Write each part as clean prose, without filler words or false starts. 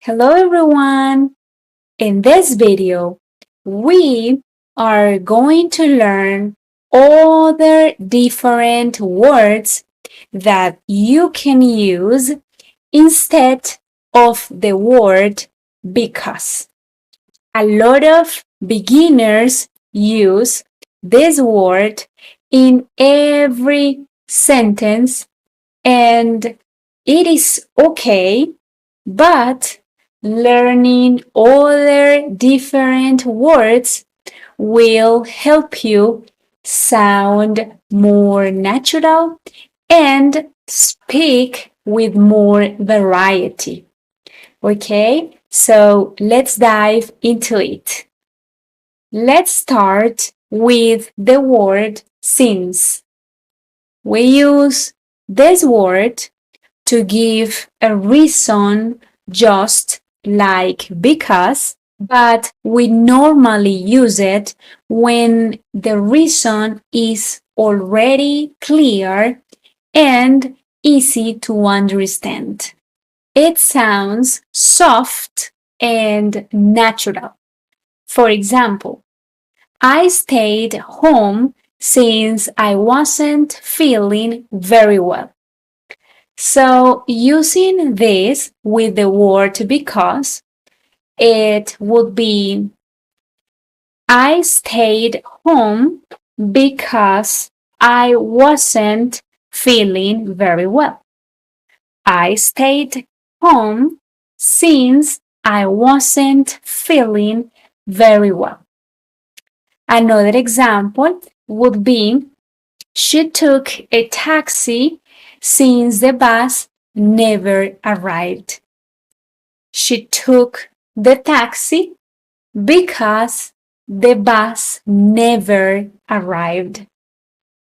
Hello everyone! In this video, we are going to learn other different words that you can use instead of the word because. A lot of beginners use this word in every sentence and it is okay, but learning other different words will help you sound more natural and speak with more variety. Okay, so let's dive into it. Let's start with the word since. We use this word to give a reason just like because, but we normally use it when the reason is already clear and easy to understand. It sounds soft and natural. For example, I stayed home since I wasn't feeling very well. So using this with the word because, it would be I stayed home because I wasn't feeling very well. I stayed home since I wasn't feeling very well. Another example would be she took a taxi since the bus never arrived. She took the taxi because the bus never arrived.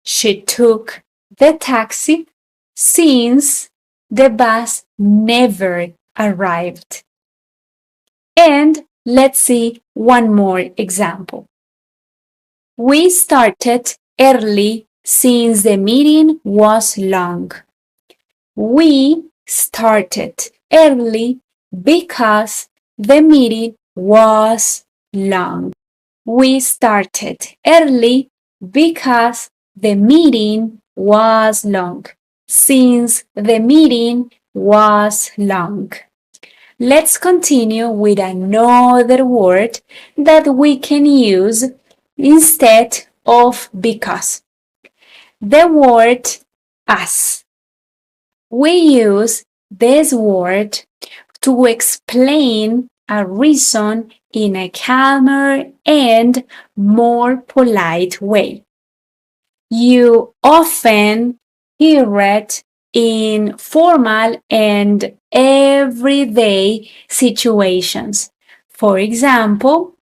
She took the taxi since the bus never arrived. And let's see one more example. We started early since the meeting was long. We started early because the meeting was long. We started early because the meeting was long. Since the meeting was long. Let's continue with another word that we can use instead of because. The word as. We use this word to explain a reason in a calmer and more polite way. You often hear it in formal and everyday situations. For example,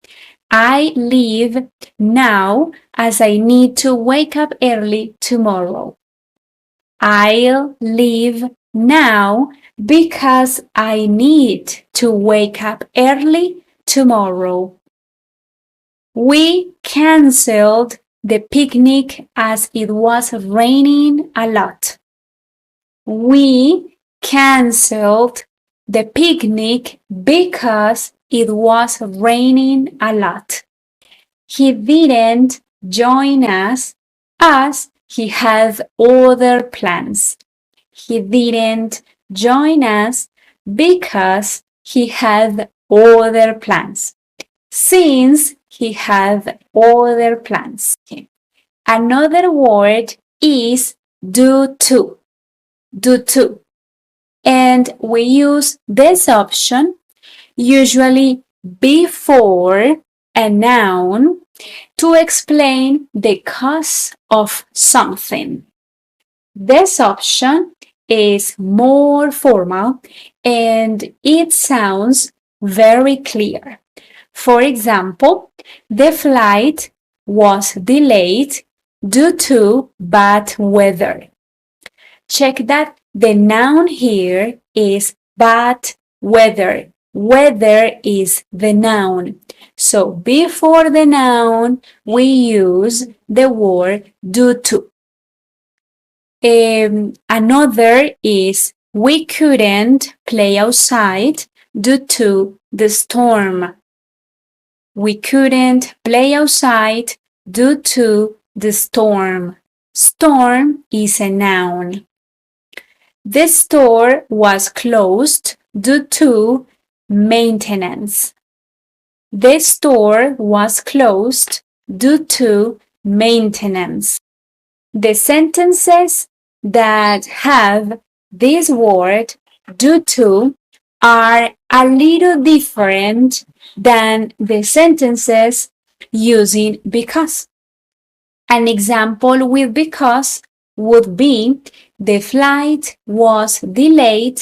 I leave now as I need to wake up early tomorrow. I'll leave now because I need to wake up early tomorrow. We canceled the picnic as it was raining a lot. We canceled the picnic because it was raining a lot. He didn't join us as he had other plans. He didn't join us because he had other plans. Since he had other plans. Another word is due to. Due to. And we use this option usually before a noun to explain the cause of something. This option is more formal and it sounds very clear. For example, the flight was delayed due to bad weather. Check that the noun here is bad weather. Weather is the noun. So before the noun, we use the word due to. Another is we couldn't play outside due to the storm. We couldn't play outside due to the storm. Storm is a noun. The store was closed due to maintenance. The store was closed due to maintenance. The sentences that have this word due to are a little different than the sentences using because. An example with because would be the flight was delayed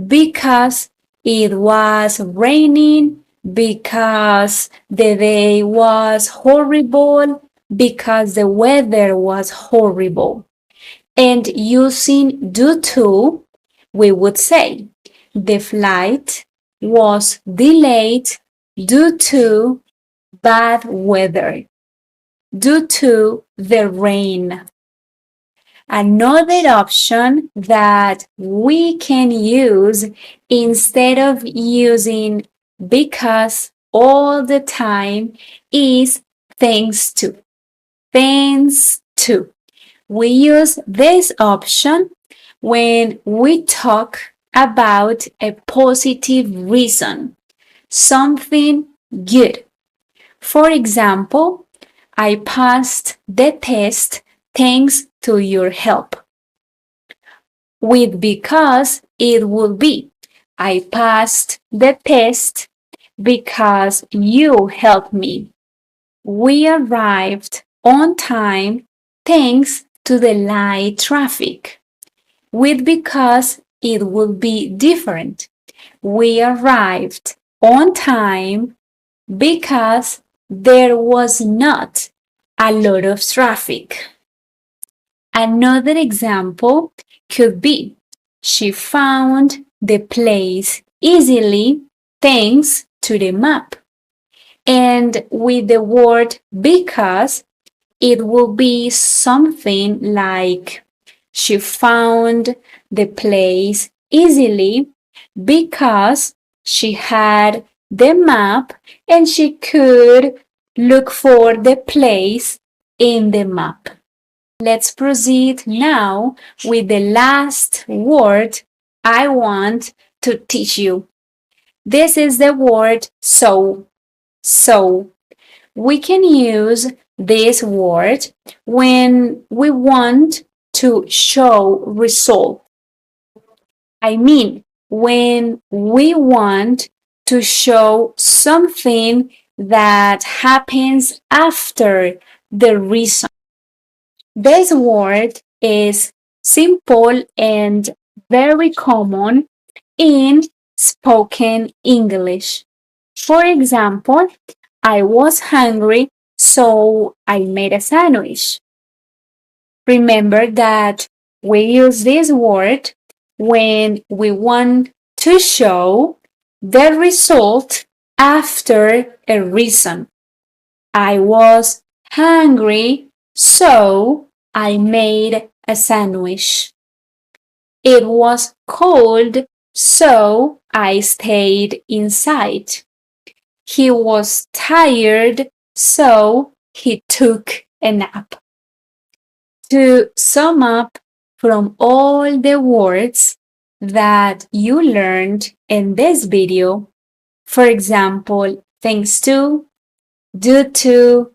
because it was raining, because the day was horrible, because the weather was horrible. And using due to, we would say the flight was delayed due to bad weather, due to the rain. Another option that we can use instead of using because all the time is thanks to. Thanks to. We use this option when we talk about a positive reason, something good. For example, I passed the test thanks to your help. With because, it would be I passed the test because you helped me. We arrived on time thanks to the light traffic. With because, it would be different. We arrived on time because there was not a lot of traffic. Another example could be she found the place easily thanks to the map. And with the word because, it will be something like she found the place easily because she had the map and she could look for the place in the map. Let's proceed now with the last word I want to teach you. This is the word so. So, we can use this word when we want to show result. I mean, when we want to show something that happens after the reason. This word is simple and very common in spoken English. For example, I was hungry, so I made a sandwich. Remember that we use this word when we want to show the result after a reason. I was hungry, so I made a sandwich. It was cold, so I stayed inside. He was tired, so he took a nap. To sum up from all the words that you learned in this video, for example, thanks to, due to,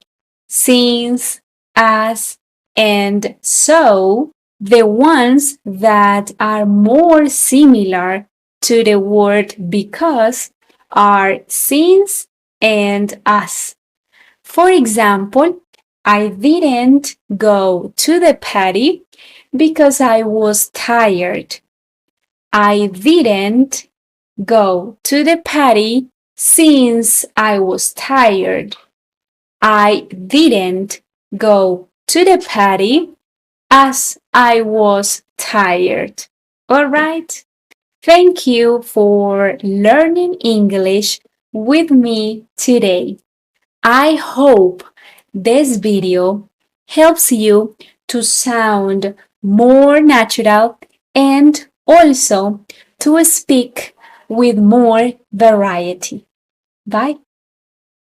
since, as, and so, the ones that are more similar to the word because are since and as. For example, I didn't go to the party because I was tired. I didn't go to the party since I was tired. I didn't go to the party as I was tired. All right? Thank you for learning English with me today. I hope this video helps you to sound more natural and also to speak with more variety. Bye.